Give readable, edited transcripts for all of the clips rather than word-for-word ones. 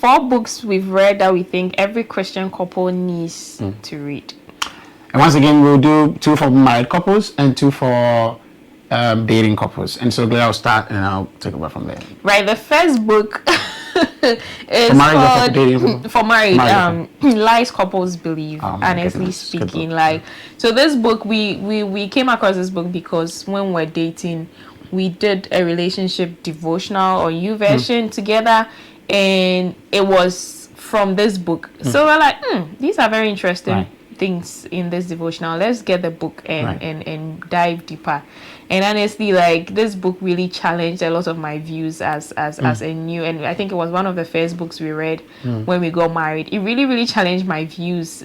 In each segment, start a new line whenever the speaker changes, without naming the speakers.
4 books we've read that we think every Christian couple needs to read.
And once again, we'll do 2 for married couples and 2 for dating couples. And so, Gloria, I'll start and I'll take over from there.
Right. The first book is for married. Lies couples believe. Honestly speaking, so this book we came across this book because when we're dating, we did a relationship devotional or YouVersion together, and it was from this book. So we're like, these are very interesting things in this devotional. Let's get the book and dive deeper. And honestly, like, this book really challenged a lot of my views as a new, and I think it was one of the first books we read when we got married. It really challenged my views,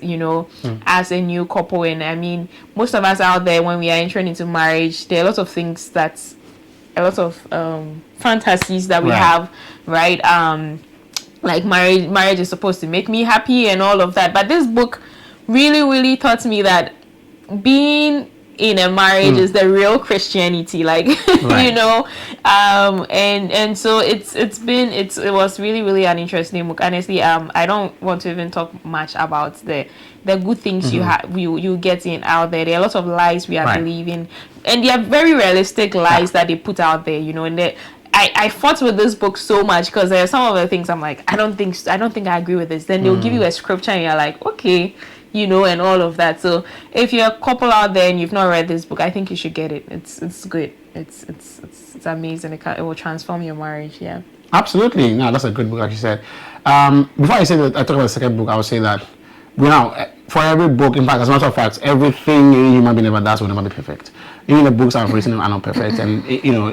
as a new couple. And I mean, most of us out there, when we are entering into marriage, there are a lot of things a lot of fantasies that we have, right? Like marriage is supposed to make me happy and all of that. But this book really taught me that being in a marriage is the real Christianity, like and so it was really an interesting book. Honestly, I don't want to even talk much about the good things you get in out there. There are lots of lies we are believing, and they are very realistic lies that they put out there, and I fought with this book so much because there are some of the things I'm like, I don't think I agree with this. Then they'll give you a scripture and you're like, okay, and all of that. So if you're a couple out there and you've not read this book, I think you should get it. It's good. It's amazing. It will transform your marriage. Yeah.
Absolutely. No, that's a good book, like you said. Before I say that, I talk about the second book, I would say that for every book, in fact, as a matter of fact, everything any human being ever does will never be perfect. Even the books I've written are not perfect, and even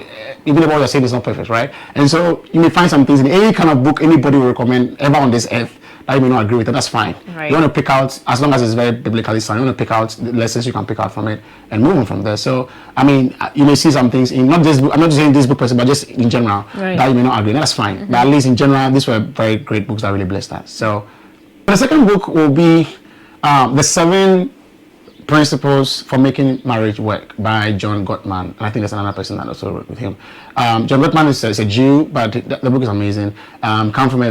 if what you're saying is not perfect, right? And so you may find some things in any kind of book anybody will recommend ever on this earth that you may not agree with, that's fine. Right. You want to pick out, as long as it's very biblically sound, you want to pick out the lessons you can pick out from it and move on from there. So, I mean, you may see some things in, not just, I'm not just saying this book person, but just in general, that you may not agree, and that's fine. But at least in general, these were very great books that really blessed us. So, the second book will be The 7 Principles for Making Marriage Work by John Gottman. And I think there's another person that also wrote with him. John Gottman is a Jew, but the book is amazing. Come from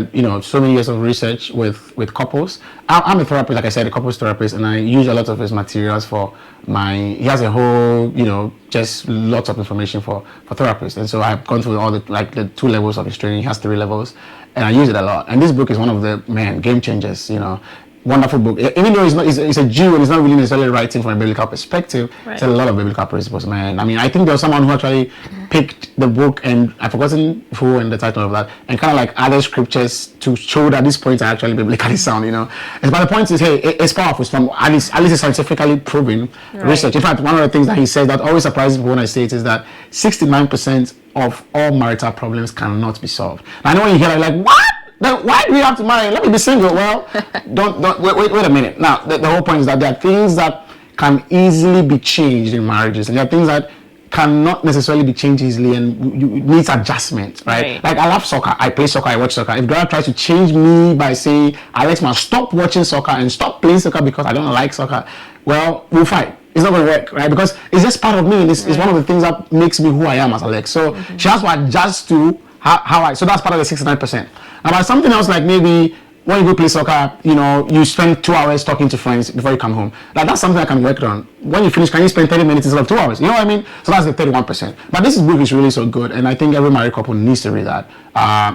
so many years of research with couples. I'm a therapist, like I said, a couples therapist, and I use a lot of his materials for he has a whole, just lots of information for therapists. And so I've gone through all the 2 levels of his training. He has 3 levels, and I use it a lot. And this book is one of the, game changers, wonderful book. Even though it's a Jew and it's not really necessarily writing from a biblical perspective, it's a lot of biblical principles, man. I mean, I think there was someone who actually picked the book, and I've forgotten who and the title of that, and kind of like added scriptures to show that these points are actually biblically sound, And but the point is, hey, it's powerful. It's from at least it's scientifically proven research. In fact, one of the things that he said that always surprises me when I say it is that 69% of all marital problems cannot be solved. Now, I know when you hear that, like, what? Then why do we have to marry? Let me be single. Well, don't wait a minute. Now, the whole point is that there are things that can easily be changed in marriages, and there are things that cannot necessarily be changed easily, and you needs adjustment, right? Like, I love soccer. I play soccer. I watch soccer. If God tries to change me by saying, Alex, man, stop watching soccer and stop playing soccer because I don't like soccer, well, we'll fight. It's not going to work, right? Because it's just part of me. And it's one of the things that makes me who I am as Alex. So she has to adjust to so that's part of the 69%. About something else, like maybe when you go play soccer, you spend 2 hours talking to friends before you come home. That's something I can work on. When you finish, can you spend 30 minutes instead of 2 hours? You know what I mean? So that's the 31%. But this book is really so good, and I think every married couple needs to read that.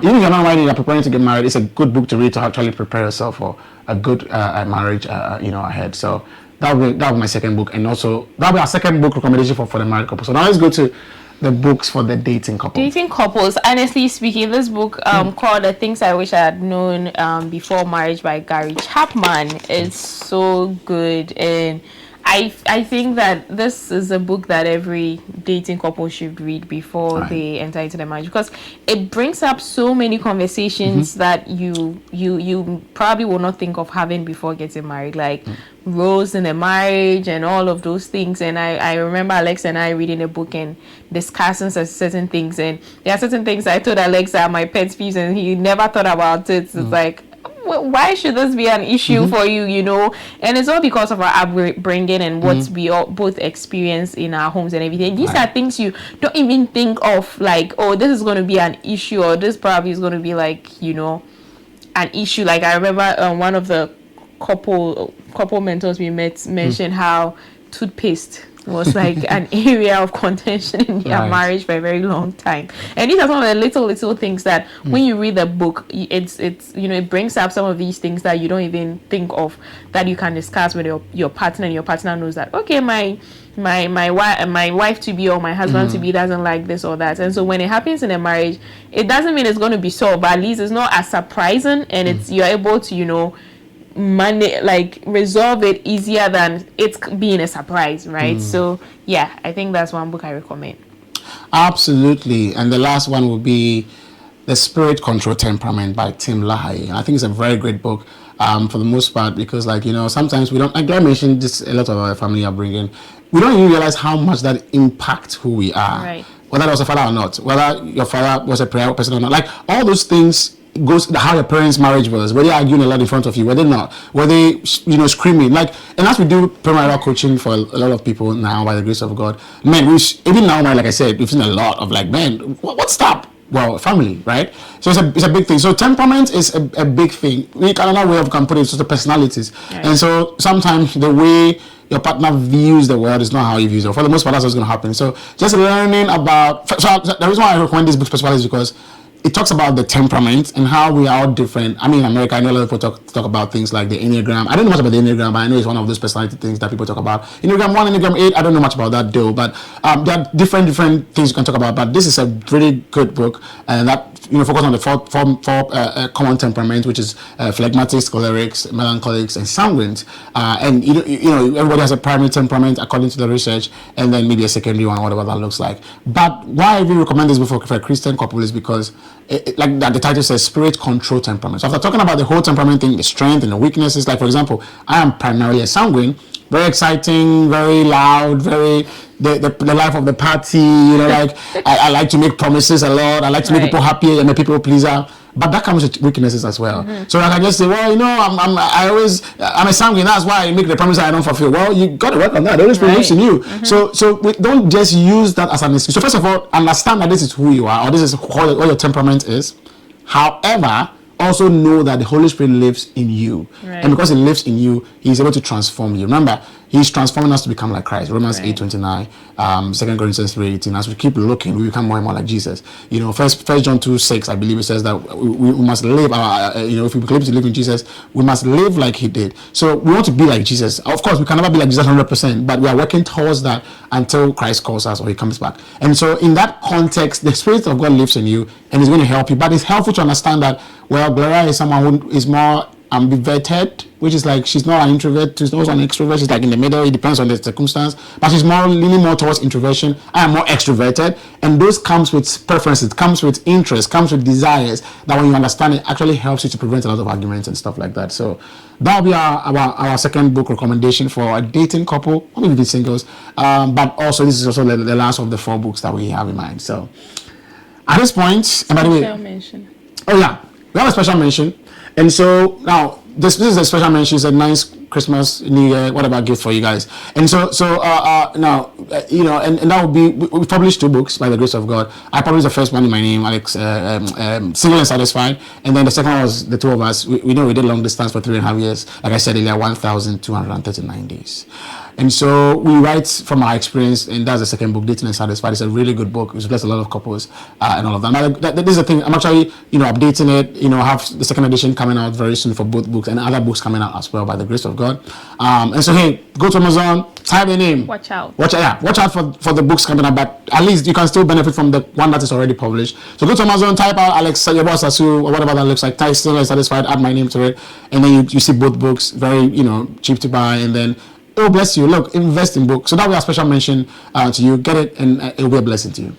Even if you're not married, you're preparing to get married, it's a good book to read to actually prepare yourself for a good marriage, ahead. So that will be my second book, and also that will be our second book recommendation for the married couple. So now let's go to the books for the dating couples. Honestly speaking, this book called The Things I Wish I Had Known Before Marriage by Gary Chapman is so good, and I think that this is a book that every dating couple should read before they enter into the marriage, because it brings up so many conversations that you probably will not think of having before getting married, like roles in a marriage and all of those things. And I remember Alex and I reading a book and discussing certain things, and there are certain things I told Alex are my pet peeves and he never thought about it. It's like, why should this be an issue for you, And it's all because of our upbringing and what we all both experience in our homes and everything. These are things you don't even think of, like, oh, this is going to be an issue, or this probably is going to be like,
an issue. Like I remember one of the couple mentors we met mentioned how toothpaste was like an area of contention in their marriage for a very long time. And these are some of the little things that when you read the book, it's it brings up some of these things that you don't even think of, that you can discuss with your partner, and your partner knows that, okay, my wife to be or my husband to be doesn't like this or that. And so when it happens in a marriage, it doesn't mean it's going to be solved, but at least it's not as surprising, and it's you're able to resolve it easier than it's being a surprise, right? So yeah, I think that's one book I recommend.
Absolutely. And the last one will be The Spirit Control Temperament by Tim LaHaye. I think it's a very great book for the most part, because sometimes we don't, like I mentioned this, a lot of our family upbringing, we don't even realize how much that impacts who we are,
right?
Whether that was a father or not, whether your father was a prayer person or not, like all those things goes how your parents' marriage was, were they arguing a lot in front of you, were they not, were they screaming, like, and as we do premarital coaching for a lot of people now, by the grace of God, man, even now, like I said, we've seen a lot of like, man, what's that? Well, family, right? So it's a big thing. So temperament is a big thing. Another way of putting it is the personalities, right. And so sometimes the way your partner views the world is not how you view it. For the most part, that's what's going to happen. So just learning about, so the reason why I recommend this book specifically is because it talks about the temperament and how we are all different. I mean, in America, I know a lot of people talk about things like the Enneagram. I don't know much about the Enneagram, but I know it's one of those personality things that people talk about. Enneagram 1, Enneagram 8, I don't know much about that though, but there are different things you can talk about. But this is a really good book, and that focus on the four common temperaments, which is phlegmatics, cholerics, melancholics, and sanguines. And everybody has a primary temperament according to the research, and then maybe a secondary one, whatever that looks like. But why I really recommend this book for a Christian couple is because, like that the title says, spirit control temperament. So after talking about the whole temperament thing, the strength and the weaknesses, like for example, I am primarily a sanguine, very exciting, very loud, very the life of the party, like I like to make promises a lot, I like to make people happy, and a people pleaser. But that comes with weaknesses as well. So I can just say, well, I'm a sanguine, that's why I make the promises I don't fulfill. Well, you got to work on that. The Holy Spirit lives in you. So we don't just use that as an excuse. So first of all, understand that this is who you are, or this is what your temperament is. However, also know that the Holy Spirit lives in you. Right. And because He lives in you, He's able to transform you. Remember, He's transforming us to become like Christ. Romans 8:29, 2 Corinthians 3:18. As we keep looking, we become more and more like Jesus. First John 2:6, I believe it says that we must live if we claim to live in Jesus, we must live like He did. So we want to be like Jesus. Of course, we can never be like Jesus 100%, but we are working towards that until Christ calls us or He comes back. And so in that context, the Spirit of God lives in you and is going to help you. But it's helpful to understand that, well, Gloria is someone who is more ambiverted, which is like she's not an introvert, she's not an extrovert, she's like in the middle. It depends on the circumstance, but she's more leaning more towards introversion. I am more extroverted, and those comes with preferences, comes with interests, comes with desires, that when you understand it actually helps you to prevent a lot of arguments and stuff like that. So that'll be our second book recommendation for a dating couple, or maybe singles, but also this is also the last of the 4 books that we have in mind. So at this point, and by the way,
mention.
Oh yeah, we have a special mention. And so now this is a special mention. It's a nice Christmas, New Year, whatever gift for you guys. And so now and that will be, we published 2 books by the grace of God. I published the first one in my name, Alex, Single and Satisfied, and then the second one was the 2 of us. We did long distance for 3.5 years. Like I said earlier, 1,239 days. And so we write from our experience, and that's the second book, Dating and Satisfied. It's a really good book. It's blessed a lot of couples and all of that. Now, this is the thing. I'm actually, updating it. Have the second edition coming out very soon for both books, and other books coming out as well by the grace of God. And so, hey, go to Amazon, type the name.
Watch out
for the books coming out. But at least you can still benefit from the one that is already published. So go to Amazon, type out Alex Sasu or whatever that looks like. Type Still and Satisfied, add my name to it, and then you see both books. Very cheap to buy, and then it will bless you. Look, invest in books. So that will be a special mention to you. Get it, and it will be a blessing to you.